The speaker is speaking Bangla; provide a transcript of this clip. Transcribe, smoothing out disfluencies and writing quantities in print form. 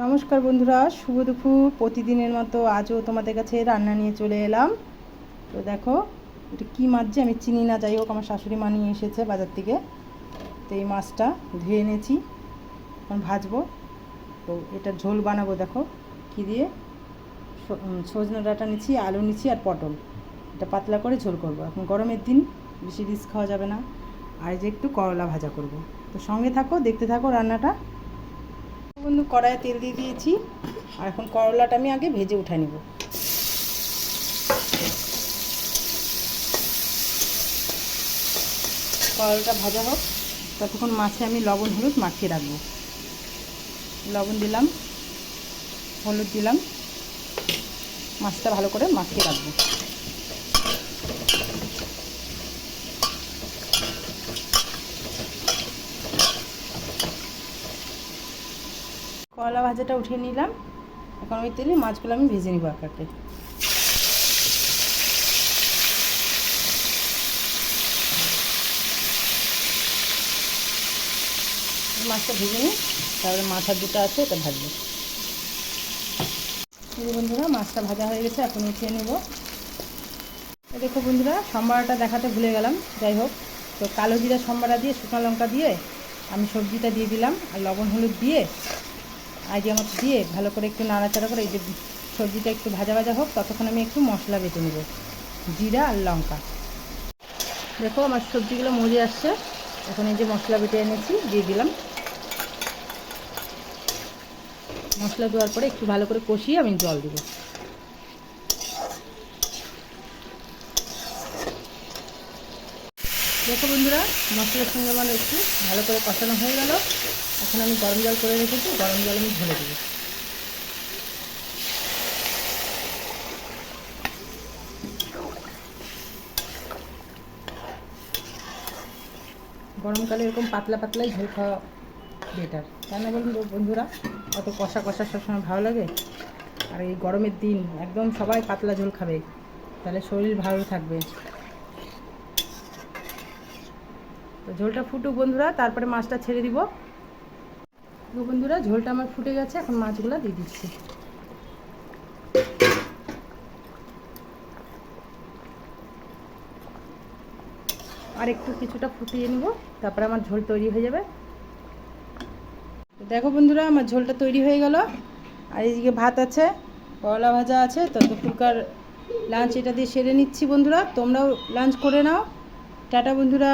নমস্কার বন্ধুরা, শুভ দুপুর। প্রতিদিনের মতো আজও তোমাদের কাছে রান্না নিয়ে চলে এলাম। তো দেখো এটা কী মাছ যে আমি চিনি না, যাই হোক আমার শাশুড়ি মা নিয়ে এসেছে বাজার থেকে। তো এই মাছটা ধুয়ে এনেছি, এখন ভাজবো। তো এটা ঝোল বানাবো। দেখো কী দিয়ে, সজনে ডাঁটা নিচ্ছি, আলু নিচ্ছি আর পটল। এটা পাতলা করে ঝোল করব। এখন গরমের দিন, বেশি রিস্ক খাওয়া যাবে না। আর যে একটু করলা ভাজা করব। তো সঙ্গে থাকো, দেখতে থাকো রান্নাটা। বন্ধু, কড়াইয়ে তেল দিয়ে দিয়েছি, আর এখন করলাটা আমি আগে ভেজে উঠে নেব। করলাটা ভাজা হোক, ততক্ষণ মাছে আমি লবণ হলুদ মাখিয়ে রাখবো। লবণ দিলাম, হলুদ দিলাম, মাছটা ভালো করে মাখিয়ে রাখবো। করলা ভাজাটা উঠিয়ে নিলাম, এখন ওই তেলে মাছগুলো আমি ভেজে নিব একাকে। মাছটা ভেজে নিই, তারপরে মাথার দুটো আছে এটা ভাজবো। বন্ধুরা, মাছটা ভাজা হয়ে গেছে, এখন উঠিয়ে নেব। দেখো বন্ধুরা, সম্বারাটা দেখাতে ভুলে গেলাম। যাই হোক, তো কালো জিরা সম্বারা দিয়ে শুকনো লঙ্কা দিয়ে আমি সবজিটা দিয়ে দিলাম, আর লবণ হলুদ দিয়ে আইডিয়া মতো দিয়ে ভালো করে একটু নাড়াচাড়া করে এই যে সবজিটা একটু ভাজা ভাজা হোক, ততক্ষণ আমি একটু মশলা বেটে নেব, জিরা আর লঙ্কা। দেখো আমার সবজিগুলো মজে আসছে, এখন এই যে মশলা বেটে এনেছি দিয়ে দিলাম। মশলা দেওয়ার পরে একটু ভালো করে কষিয়ে আমি জল দেবো। দেখো বন্ধুরা, মশলার সঙ্গে আমার একটু ভালো করে কষানো হয়ে গেল। এখন আমি গরম জল করে রেখেছি, গরম জল আমি ঢেলে দেবো। গরমকালে এরকম পাতলা পাতলাই ঝোল খাওয়া বেটার, তাই না বলুন বন্ধুরা? অত কষা কষা সবসময় ভালো লাগে? আর এই গরমের দিন একদম সবাই পাতলা ঝোল খাবে, তাহলে শরীর ভালো থাকবে। তো ঝোলটা ফুটুক বন্ধুরা, তারপরে মাছটা ছেড়ে দিব। বন্ধুরা, ঝোলটা আমার ফুটে গেছে, এখন মাছগুলো দিয়ে দিচ্ছি। আর একটু কিছুটা ফুটিয়ে নেব, তারপরে আমার ঝোল তৈরি হয়ে যাবে। দেখো বন্ধুরা, আমার ঝোলটা তৈরি হয়ে গেল। আর এইদিকে ভাত আছে, করলা ভাজা আছে। তো দুপুরকার লাঞ্চ এটা দিয়ে সেরে নিচ্ছি বন্ধুরা, তোমরাও লাঞ্চ করে নাও। টাটা বন্ধুরা।